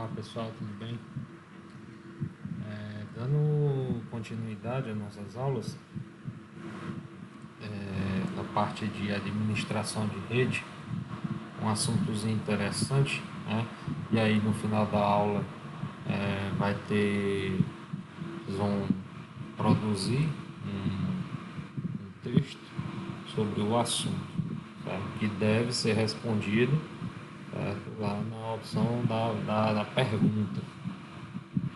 Olá pessoal, tudo bem? Dando continuidade às nossas aulas, da parte de administração de rede, um assuntozinho interessante, né? E aí no final da aula vocês vão produzir um texto sobre o assunto, certo? Que deve ser respondido, certo? Lá na opção da pergunta,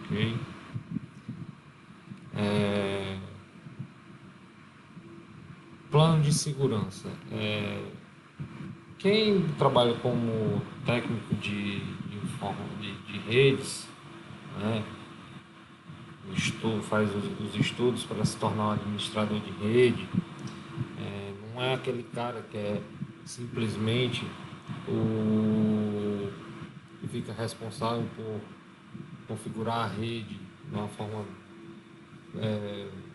ok? É, Plano de segurança. Quem trabalha como técnico de redes, né, faz os estudos para se tornar um administrador de rede, não é aquele cara que é simplesmente o que fica responsável por configurar a rede de uma forma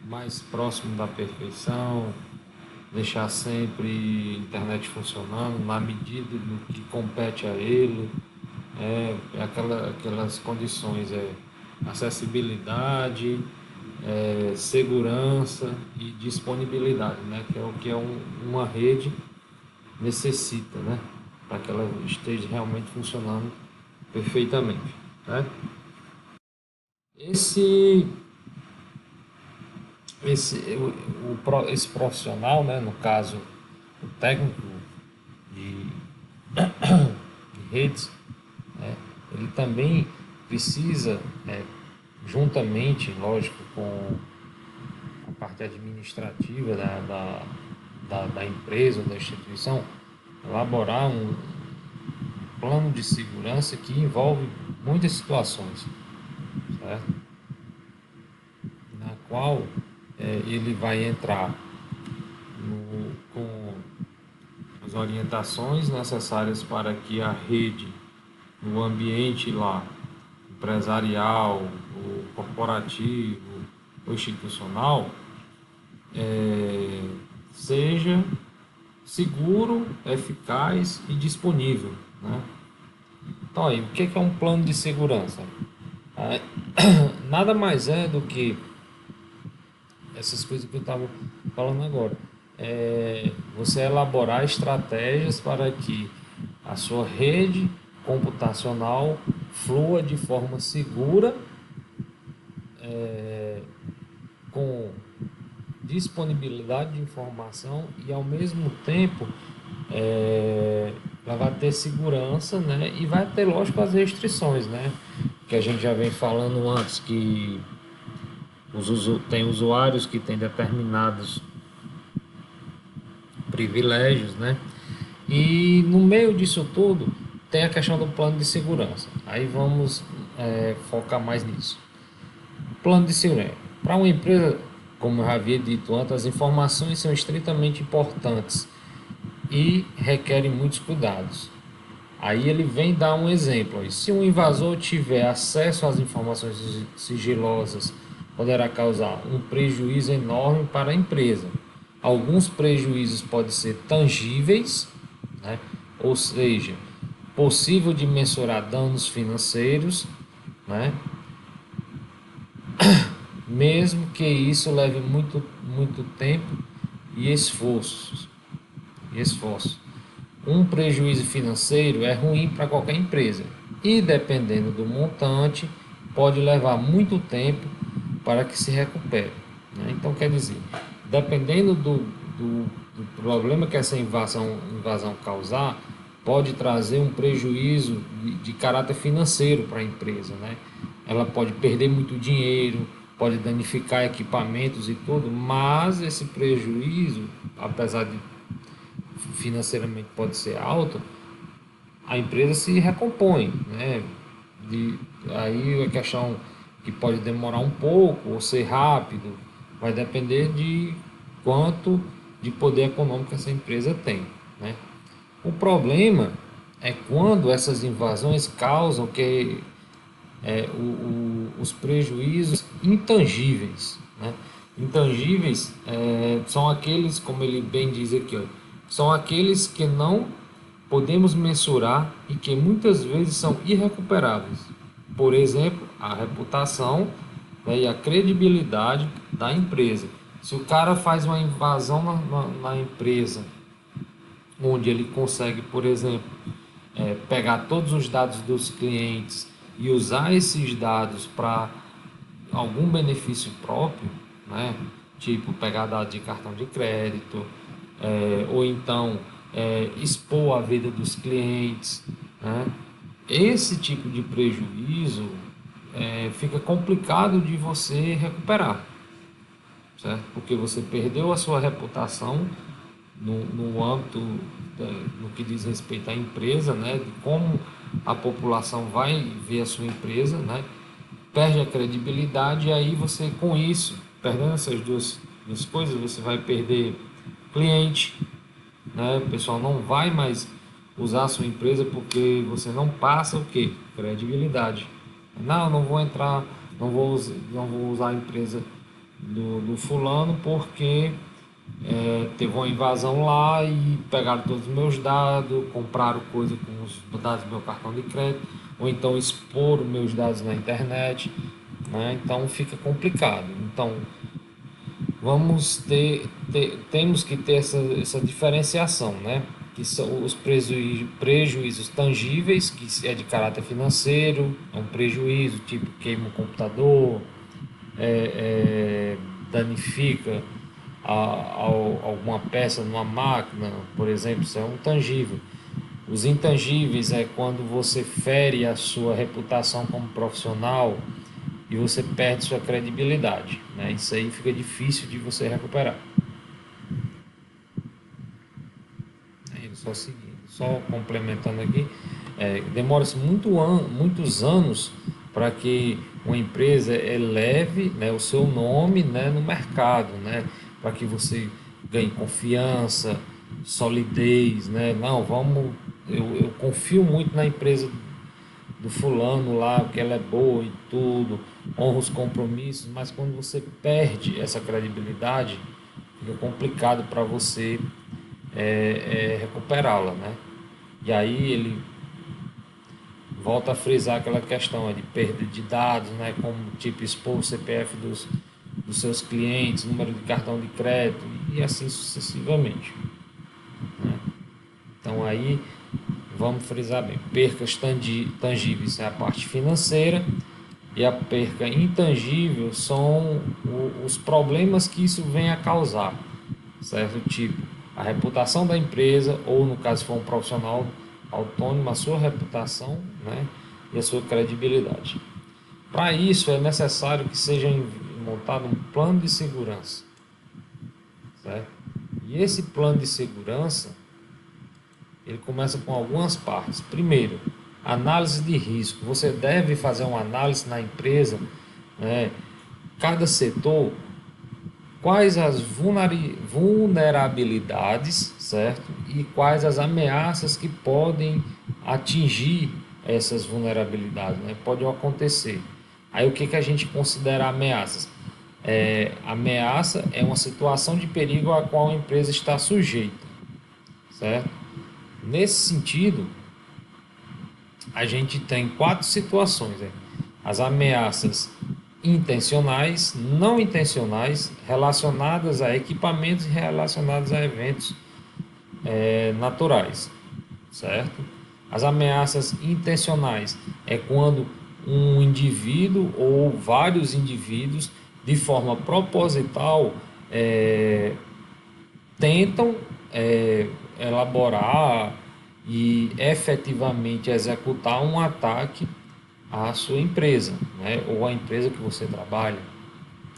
mais próximo da perfeição, deixar sempre a internet funcionando na medida do que compete a ele, aquelas condições, acessibilidade, segurança e disponibilidade, né, que é o que uma rede necessita, né, para que ela esteja realmente funcionando perfeitamente, né? Esse esse profissional, né, no caso o técnico de, de redes, né, ele também precisa, juntamente, lógico, com a parte administrativa da empresa ou da instituição, elaborar um plano de segurança que envolve muitas situações, certo? Na qual ele vai entrar com as orientações necessárias para que a rede, no ambiente lá, empresarial, ou corporativo, ou institucional, seja seguro, eficaz e disponível, né? Então, aí, o que é um plano de segurança? Nada mais é do que essas coisas que eu estava falando agora. Você elaborar estratégias para que a sua rede computacional flua de forma segura, com disponibilidade de informação e ao mesmo tempo ela vai ter segurança, né? E vai ter, lógico, as restrições, né? Que a gente já vem falando antes, que tem usuários que têm determinados privilégios, né? E no meio disso tudo tem a questão do plano de segurança. Aí vamos focar mais nisso. Plano de segurança. Para uma empresa, como eu já havia dito antes, as informações são extremamente importantes e requerem muitos cuidados. Aí ele vem dar um exemplo. Se um invasor tiver acesso às informações sigilosas, poderá causar um prejuízo enorme para a empresa. Alguns prejuízos podem ser tangíveis, né? Ou seja, possível de mensurar danos financeiros, né? Mesmo que isso leve muito tempo e esforço. Um prejuízo financeiro é ruim para qualquer empresa e, dependendo do montante, pode levar muito tempo para que se recupere, né? Então, quer dizer, dependendo do problema que essa invasão causar, pode trazer um prejuízo de caráter financeiro para a empresa, né? Ela pode perder muito dinheiro, pode danificar equipamentos e tudo, mas esse prejuízo, apesar de financeiramente pode ser alto, a empresa se recompõe, né? Aí a questão que pode demorar um pouco ou ser rápido, vai depender de quanto de poder econômico essa empresa tem, né? O problema é quando essas invasões causam os prejuízos intangíveis, né? Intangíveis são aqueles, como ele bem diz aqui, ó, são aqueles que não podemos mensurar e que muitas vezes são irrecuperáveis. por exemplo, a reputação, né, e a credibilidade da empresa. Se o cara faz uma invasão na empresa, onde ele consegue, por exemplo, pegar todos os dados dos clientes e usar esses dados para algum benefício próprio, né? Tipo pegar dados de cartão de crédito, ou então expor a vida dos clientes, né? Esse tipo de prejuízo fica complicado de você recuperar, certo? Porque você perdeu a sua reputação no âmbito no que diz respeito à empresa, né? De como a população vai ver a sua empresa, né? Perde a credibilidade e aí você, com isso, perdendo essas duas coisas, você vai perder cliente, né? O pessoal não vai mais usar a sua empresa porque você não passa o quê? Credibilidade. Não vou entrar, não vou usar a empresa do fulano porque teve uma invasão lá e pegaram todos os meus dados, compraram coisa com os dados do meu cartão de crédito, ou então exporam meus dados na internet, né? Então fica complicado. Então temos que ter essa diferenciação, né? Que são os prejuízos tangíveis, que é de caráter financeiro, é um prejuízo tipo queima o computador, danifica alguma peça numa máquina, por exemplo, isso é um tangível. Os intangíveis é quando você fere a sua reputação como profissional e você perde sua credibilidade, né? Isso aí fica difícil de você recuperar. Só seguindo, só complementando aqui, demora-se muitos anos para que uma empresa eleve, né, o seu nome, né, no mercado, né, para que você ganhe confiança, solidez, né? Não, eu confio muito na empresa do fulano lá, porque ela é boa e tudo, honra os compromissos, mas quando você perde essa credibilidade, fica complicado para você recuperá-la, né? E aí ele volta a frisar aquela questão de perda de dados, né? Como tipo expor o CPF dos seus clientes, número de cartão de crédito e assim sucessivamente, né? Então aí vamos frisar bem, percas tangíveis é a parte financeira e a perca intangível são os problemas que isso vem a causar, certo? Tipo, a reputação da empresa, ou no caso for um profissional autônomo, a sua reputação, né? E a sua credibilidade. Para isso é necessário que seja montado um plano de segurança, certo? E esse plano de segurança ele começa com algumas partes. Primeiro, análise de risco. Você deve fazer uma análise na empresa, né? Cada setor, quais as vulnerabilidades, certo? E quais as ameaças que podem atingir essas vulnerabilidades, né? Pode acontecer. Aí o que a gente considera ameaças? Ameaça é uma situação de perigo a qual a empresa está sujeita, certo? Nesse sentido, a gente tem 4 situações, né? As ameaças intencionais, não intencionais, relacionadas a equipamentos e relacionadas a eventos naturais, certo? As ameaças intencionais é quando um indivíduo ou vários indivíduos, de forma proposital, tentam elaborar e efetivamente executar um ataque à sua empresa, né? Ou à empresa que você trabalha,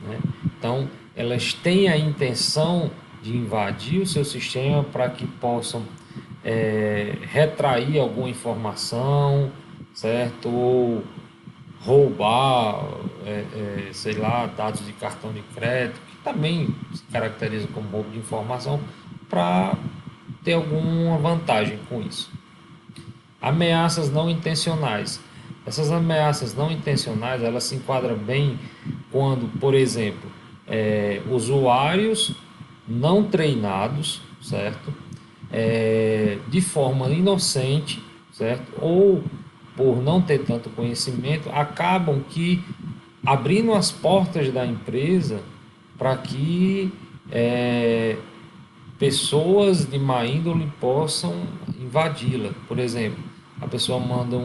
né? Então, elas têm a intenção de invadir o seu sistema para que possam retrair alguma informação, certo? Ou roubar, sei lá, dados de cartão de crédito, que também se caracteriza como roubo de informação, para ter alguma vantagem com isso. Ameaças não intencionais. Essas ameaças não intencionais, elas se enquadram bem quando, por exemplo, usuários não treinados, certo? De forma inocente, certo? Ou por não ter tanto conhecimento, acabam que abrindo as portas da empresa para que pessoas de má índole possam invadi-la. Por exemplo, a pessoa manda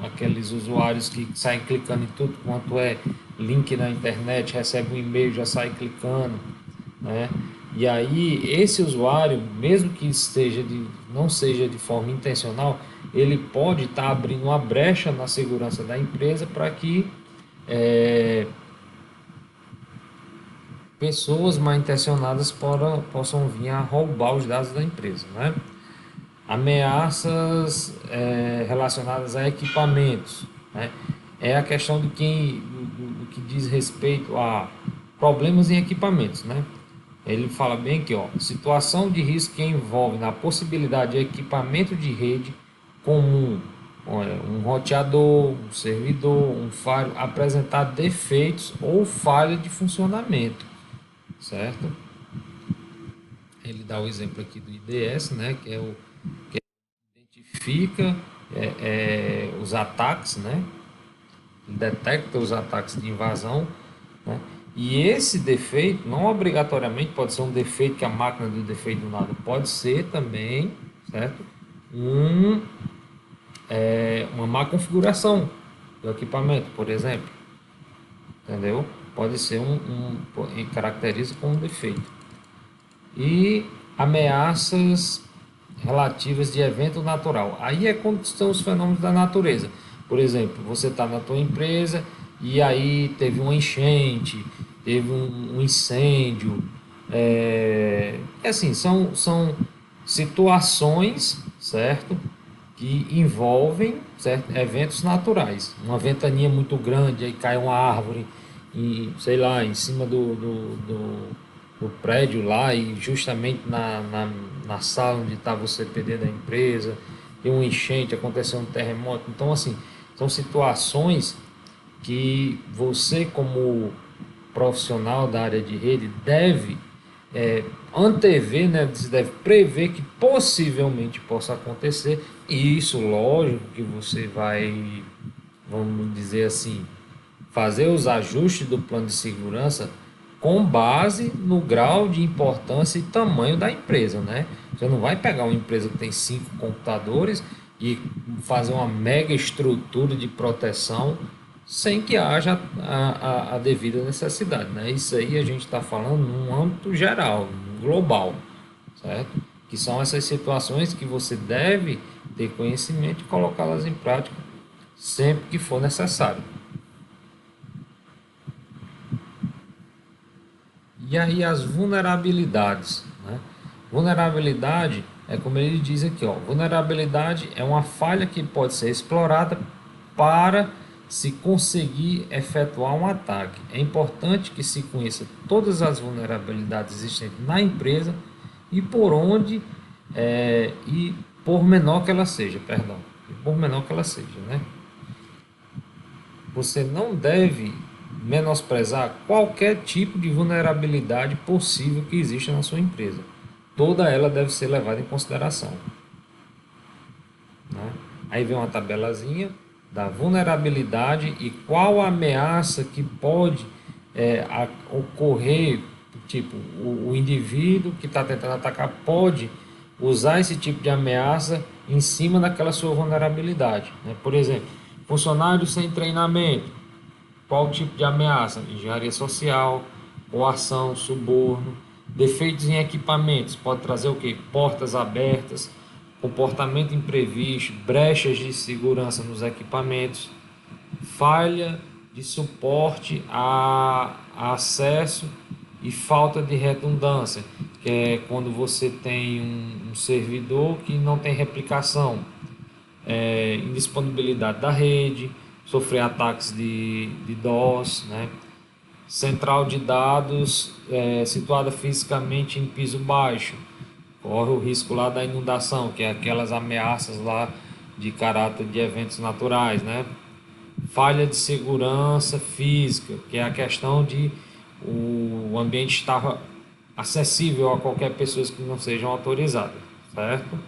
aqueles usuários que saem clicando em tudo quanto é link na internet, recebe um e-mail, já sai clicando, né? E aí esse usuário, mesmo que não seja de forma intencional, ele pode estar abrindo uma brecha na segurança da empresa para que pessoas mal intencionadas possam vir a roubar os dados da empresa, né? Ameaças relacionadas a equipamentos, né? É a questão do que diz respeito a problemas em equipamentos, né? Ele fala bem que, ó, situação de risco que envolve na possibilidade de equipamento de rede comum, um roteador, um servidor, um firewall, apresentar defeitos ou falha de funcionamento, certo? Ele dá o exemplo aqui do IDS, né, que é o que identifica os ataques, né, detecta os ataques de invasão, né, e esse defeito não obrigatoriamente pode ser um defeito que a máquina deu defeito do nada, pode ser também, certo, uma má configuração do equipamento, por exemplo, entendeu? Pode ser caracteriza como um defeito. E ameaças relativas de evento natural. Aí é quando estão os fenômenos da natureza. Por exemplo, você está na tua empresa e aí teve uma enchente, teve um incêndio. Assim, são situações, certo? Que envolvem, certo? Eventos naturais. Uma ventania muito grande, aí cai uma árvore, e, sei lá, em cima do prédio lá e justamente na sala onde estava o CPD da empresa, tem uma enchente, aconteceu um terremoto. Então, assim, são situações que você, como profissional da área de rede, deve antever, né, deve prever que possivelmente possa acontecer. E isso, lógico, que você vai, vamos dizer assim, fazer os ajustes do plano de segurança com base no grau de importância e tamanho da empresa, né? Você não vai pegar uma empresa que tem 5 computadores e fazer uma mega estrutura de proteção sem que haja a devida necessidade, né? Isso aí a gente está falando num âmbito geral, global, certo? Que são essas situações que você deve ter conhecimento e colocá-las em prática sempre que for necessário. E aí as vulnerabilidades, né? Vulnerabilidade é como ele diz aqui, ó, vulnerabilidade é uma falha que pode ser explorada para se conseguir efetuar um ataque. É importante que se conheça todas as vulnerabilidades existentes na empresa e por onde e por menor que ela seja, perdão, por menor que ela seja, né? Você não deve menosprezar qualquer tipo de vulnerabilidade possível que exista na sua empresa. Toda ela deve ser levada em consideração, né? Aí vem uma tabelazinha da vulnerabilidade e qual a ameaça que pode ocorrer. Tipo, o indivíduo que está tentando atacar pode usar esse tipo de ameaça em cima daquela sua vulnerabilidade, né? Por exemplo, funcionário sem treinamento. Qual tipo de ameaça? Engenharia social, coação, suborno, defeitos em equipamentos, pode trazer o que? Portas abertas, comportamento imprevisto, brechas de segurança nos equipamentos, falha de suporte a acesso e falta de redundância, que é quando você tem um servidor que não tem replicação, indisponibilidade da rede, sofrer ataques de DOS, né? Central de dados situada fisicamente em piso baixo, corre o risco lá da inundação, que é aquelas ameaças lá de caráter de eventos naturais, né? Falha de segurança física, que é a questão de o ambiente estar acessível a qualquer pessoa que não sejam autorizadas, certo?